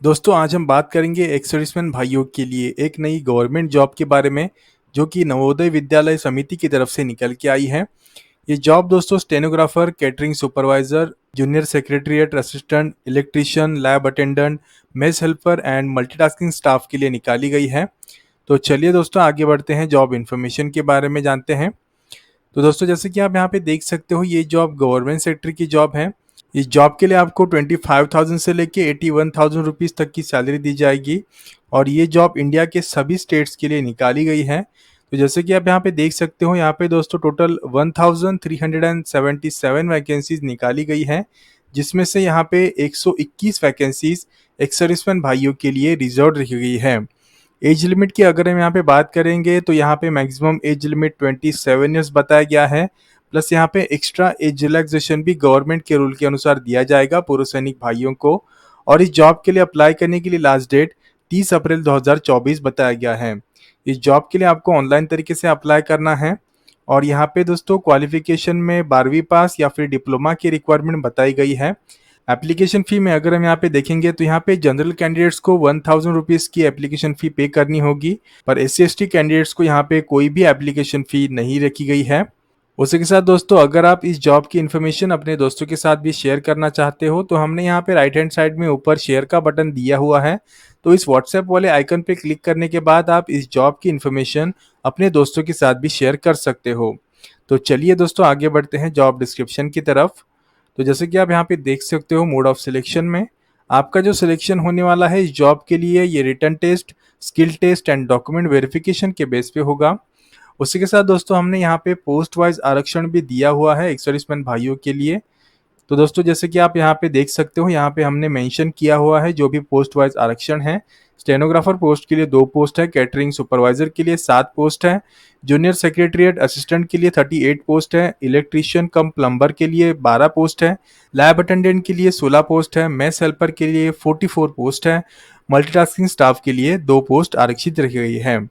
दोस्तों आज हम बात करेंगे एक्स सर्विसमैन भाइयों के लिए एक नई गवर्नमेंट जॉब के बारे में जो कि नवोदय विद्यालय समिति की तरफ से निकल के आई है। ये जॉब दोस्तों stenographer, catering supervisor, junior secretariat assistant, electrician, lab attendant, mess helper and multitasking staff के लिए निकाली गई है। तो चलिए दोस्तों आगे बढ़ते हैं, जॉब इन्फॉर्मेशन के बारे में जानते हैं। तो दोस्तों जैसे कि आप यहाँ पे देख सकते हो, ये जॉब गवर्नमेंट सेक्टर की जॉब है। इस जॉब के लिए आपको 25,000 से लेके 81,000 रुपीज़ तक की सैलरी दी जाएगी और ये जॉब इंडिया के सभी स्टेट्स के लिए निकाली गई है। तो जैसे कि आप यहाँ पे देख सकते हो, यहाँ पे दोस्तों टोटल 1377 वैकेंसीज निकाली गई है, जिसमें से यहाँ पे 121 वैकेंसीज एक्स सर्विसमैन भाइयों के लिए रिजर्व रखी गई है। एज लिमिट की अगर हम यहाँ पे बात करेंगे तो यहाँ पे मैक्सिमम एज लिमिट 27 ईयर्स बताया गया है। प्लस यहाँ पे एक्स्ट्रा एज रिलैक्सेशन भी गवर्नमेंट के रूल के अनुसार दिया जाएगा पूर्व सैनिक भाइयों को। और इस जॉब के लिए अप्लाई करने के लिए लास्ट डेट 30 अप्रैल 2024 बताया गया है। इस जॉब के लिए आपको ऑनलाइन तरीके से अप्लाई करना है और यहाँ पे दोस्तों क्वालिफिकेशन में 12वीं पास या फिर डिप्लोमा की रिक्वायरमेंट बताई गई है। एप्लीकेशन फ़ी में अगर हम यहाँ पे देखेंगे तो यहाँ पे जनरल कैंडिडेट्स को 1000 रुपीज़ की एप्लीकेशन फ़ी पे करनी होगी, पर SC/ST कैंडिडेट्स को यहाँ पे कोई भी एप्लीकेशन फ़ी नहीं रखी गई है। उसी के साथ दोस्तों अगर आप इस जॉब की इन्फॉर्मेशन अपने दोस्तों के साथ भी शेयर करना चाहते हो तो हमने यहाँ पे राइट हैंड साइड में ऊपर शेयर का बटन दिया हुआ है। तो इस व्हाट्सएप वाले आइकन पे क्लिक करने के बाद आप इस जॉब की इन्फॉर्मेशन अपने दोस्तों के साथ भी शेयर कर सकते हो। तो चलिए दोस्तों आगे बढ़ते हैं जॉब डिस्क्रिप्शन की तरफ। तो जैसे कि आप यहाँ पे देख सकते हो, मोड ऑफ सिलेक्शन में आपका जो सिलेक्शन होने वाला है इस जॉब के लिए, ये written test, skill test and document verification के बेस पे होगा। उसी के साथ दोस्तों हमने यहाँ पे पोस्ट वाइज आरक्षण भी दिया हुआ है एक्स सर्विसमैन भाइयों के लिए। तो दोस्तों जैसे कि आप यहाँ पे देख सकते हो, यहाँ पे हमने मेंशन किया हुआ है जो भी पोस्ट वाइज आरक्षण है। स्टेनोग्राफर पोस्ट के लिए 2 पोस्ट है, कैटरिंग सुपरवाइजर के लिए 7 पोस्ट है, जूनियर सेक्रेटरीट असिस्टेंट के लिए 38 पोस्ट है, इलेक्ट्रीशियन कम प्लम्बर के लिए 12 पोस्ट है, लैब अटेंडेंट के लिए 16 पोस्ट है, मेस हेल्पर के लिए 44 पोस्ट है, मल्टीटास्किंग स्टाफ के लिए 2 पोस्ट आरक्षित रखी गई है।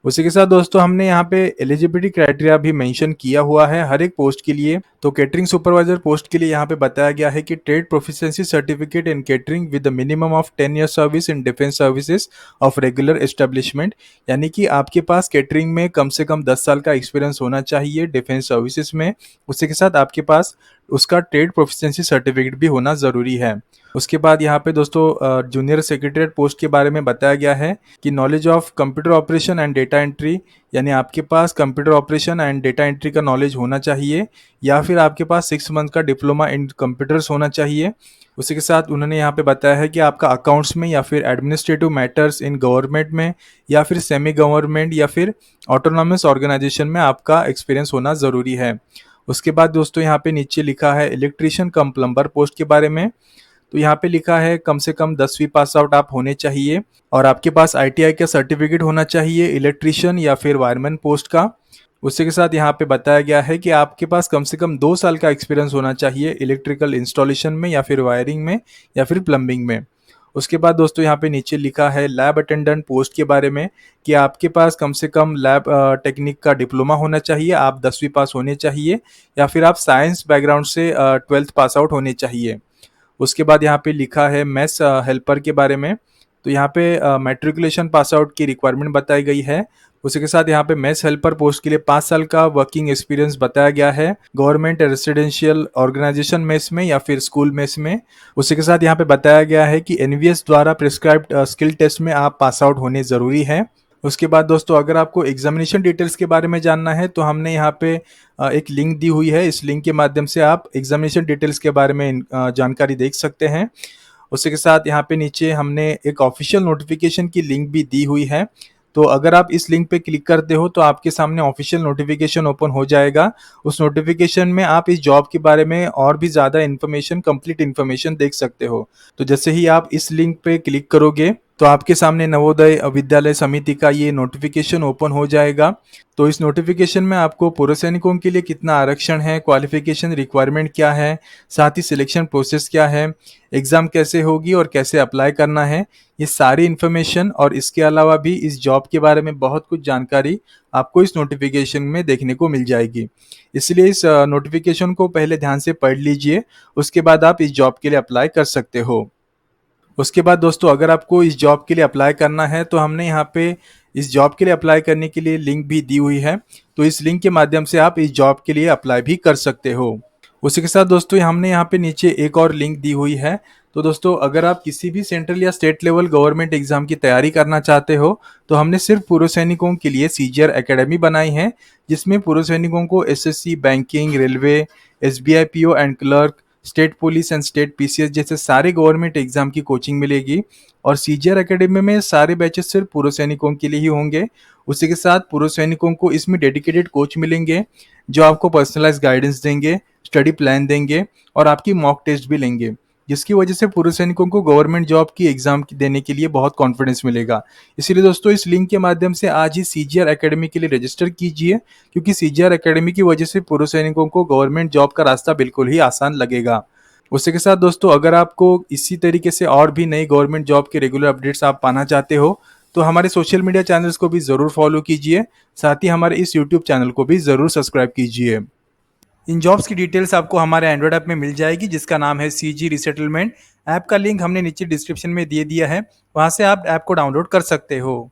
उसी के साथ दोस्तों हमने यहाँ पे एलिजिबिलिटी क्राइटेरिया भी मेंशन किया हुआ है हर एक पोस्ट के लिए। तो कैटरिंग सुपरवाइजर पोस्ट के लिए यहाँ पे बताया गया है कि trade proficiency certificate in catering with the minimum of 10 year service in defence services of regular establishment, यानी कि आपके पास कैटरिंग में कम से कम 10 साल का एक्सपीरियंस होना चाहिए डिफेंस सर्विसेज में। उसी के साथ आपके पास उसका ट्रेड प्रोफिशिएंसी सर्टिफिकेट भी होना ज़रूरी है। उसके बाद यहाँ पे दोस्तों जूनियर सेक्रेटरीट पोस्ट के बारे में बताया गया है कि knowledge of computer operation and data entry, यानी आपके पास computer operation and data entry का नॉलेज होना चाहिए या फिर आपके पास 6 मंथ का डिप्लोमा इन कंप्यूटर्स होना चाहिए। उसी के साथ उन्होंने यहाँ पे बताया है कि आपका अकाउंट्स में या फिर एडमिनिस्ट्रेटिव मैटर्स इन गवर्नमेंट में या फिर सेमी गवर्नमेंट या फिर ऑटोनॉमस ऑर्गेनाइजेशन में आपका एक्सपीरियंस होना ज़रूरी है। उसके बाद दोस्तों यहाँ पे नीचे लिखा है इलेक्ट्रीशियन कम प्लम्बर पोस्ट के बारे में। तो यहाँ पे लिखा है कम से कम 10वीं पास आउट आप होने चाहिए और आपके पास ITI का सर्टिफिकेट होना चाहिए इलेक्ट्रीशियन या फिर वायरमैन पोस्ट का। उसी के साथ यहाँ पे बताया गया है कि आपके पास कम से कम 2 साल का एक्सपीरियंस होना चाहिए इलेक्ट्रिकल इंस्टॉलेशन में या फिर वायरिंग में या फिर प्लम्बिंग में। उसके बाद दोस्तों यहाँ पे नीचे लिखा है लैब अटेंडेंट पोस्ट के बारे में कि आपके पास कम से कम लैब टेक्निक का डिप्लोमा होना चाहिए, आप 10वीं पास होने चाहिए या फिर आप साइंस बैकग्राउंड से 12th पास आउट होने चाहिए। उसके बाद यहाँ पे लिखा है मेस हेल्पर के बारे में। तो यहाँ पे मैट्रिकुलेशन पास आउट की रिक्वायरमेंट बताई गई है। उसी के साथ यहाँ पे मेस हेल्पर पोस्ट के लिए 5 साल का वर्किंग एक्सपीरियंस बताया गया है गवर्नमेंट रेसिडेंशियल ऑर्गेनाइजेशन मेस में या फिर स्कूल मेस में। उसी के साथ यहाँ पे बताया गया है कि NVS द्वारा प्रिस्क्राइब्ड स्किल टेस्ट में आप पास आउट होने ज़रूरी है। उसके बाद दोस्तों अगर आपको एग्जामिनेशन डिटेल्स के बारे में जानना है तो हमने यहाँ पे एक लिंक दी हुई है, इस लिंक के माध्यम से आप एग्जामिनेशन डिटेल्स के बारे में जानकारी देख सकते हैं। उसी के साथ यहाँ पे नीचे हमने एक ऑफिशियल नोटिफिकेशन की लिंक भी दी हुई है। तो अगर आप इस लिंक पे क्लिक करते हो तो आपके सामने ऑफिशियल नोटिफिकेशन ओपन हो जाएगा। उस नोटिफिकेशन में आप इस जॉब के बारे में और भी ज़्यादा इन्फॉर्मेशन, कंप्लीट इन्फॉर्मेशन देख सकते हो। तो जैसे ही आप इस लिंक पे क्लिक करोगे तो आपके सामने नवोदय विद्यालय समिति का ये नोटिफिकेशन ओपन हो जाएगा। तो इस नोटिफिकेशन में आपको पूर्व सैनिकों के लिए कितना आरक्षण है, क्वालिफिकेशन रिक्वायरमेंट क्या है, साथ ही सिलेक्शन प्रोसेस क्या है, एग्ज़ाम कैसे होगी और कैसे अप्लाई करना है, ये सारी इन्फॉर्मेशन और इसके अलावा भी इस जॉब के बारे में बहुत कुछ जानकारी आपको इस नोटिफिकेशन में देखने को मिल जाएगी। इसलिए इस नोटिफिकेशन को पहले ध्यान से पढ़ लीजिए, उसके बाद आप इस जॉब के लिए अप्लाई कर सकते हो। उसके बाद दोस्तों अगर आपको इस जॉब के लिए अप्लाई करना है तो हमने यहाँ पे इस जॉब के लिए अप्लाई करने के लिए लिंक भी दी हुई है। तो इस लिंक के माध्यम से आप इस जॉब के लिए अप्लाई भी कर सकते हो। उसी के साथ दोस्तों हमने यहाँ पे नीचे एक और लिंक दी हुई है। तो दोस्तों अगर आप किसी भी सेंट्रल या स्टेट लेवल गवर्नमेंट एग्जाम की तैयारी करना चाहते हो तो हमने सिर्फ पूर्व सैनिकों के लिए सीजीआर एकेडमी बनाई है, जिसमें पूर्व सैनिकों को SSC, banking, railway, SBI PO and clerk, state police and state PCS जैसे सारे गवर्नमेंट एग्जाम की कोचिंग मिलेगी। और सीजीआर एकेडमी में सारे बैचेस सिर्फ पूर्व सैनिकों के लिए ही होंगे। उसी के साथ पूर्व सैनिकों को इसमें डेडिकेटेड कोच मिलेंगे जो आपको पर्सनलाइज गाइडेंस देंगे, स्टडी प्लान देंगे और आपकी मॉक टेस्ट भी लेंगे, जिसकी वजह से पूर्व सैनिकों को गवर्नमेंट जॉब की एग्जाम देने के लिए बहुत कॉन्फिडेंस मिलेगा। इसीलिए दोस्तों इस लिंक के माध्यम से आज ही सीजीआर एकेडमी के लिए रजिस्टर कीजिए, क्योंकि सीजीआर एकेडमी की वजह से पूर्व सैनिकों को गवर्नमेंट जॉब का रास्ता बिल्कुल ही आसान लगेगा। उसी के साथ दोस्तों अगर आपको इसी तरीके से और भी नई गवर्नमेंट जॉब के रेगुलर अपडेट्स आप पाना चाहते हो तो हमारे सोशल मीडिया चैनल्स को भी ज़रूर फॉलो कीजिए, साथ ही हमारे इस यूट्यूब चैनल को भी ज़रूर सब्सक्राइब कीजिए। इन जॉब्स की डिटेल्स आपको हमारे एंड्रॉइड ऐप में मिल जाएगी, जिसका नाम है सीजी रिसेटलमेंट। ऐप का लिंक हमने नीचे डिस्क्रिप्शन में दे दिया है, वहाँ से आप ऐप को डाउनलोड कर सकते हो।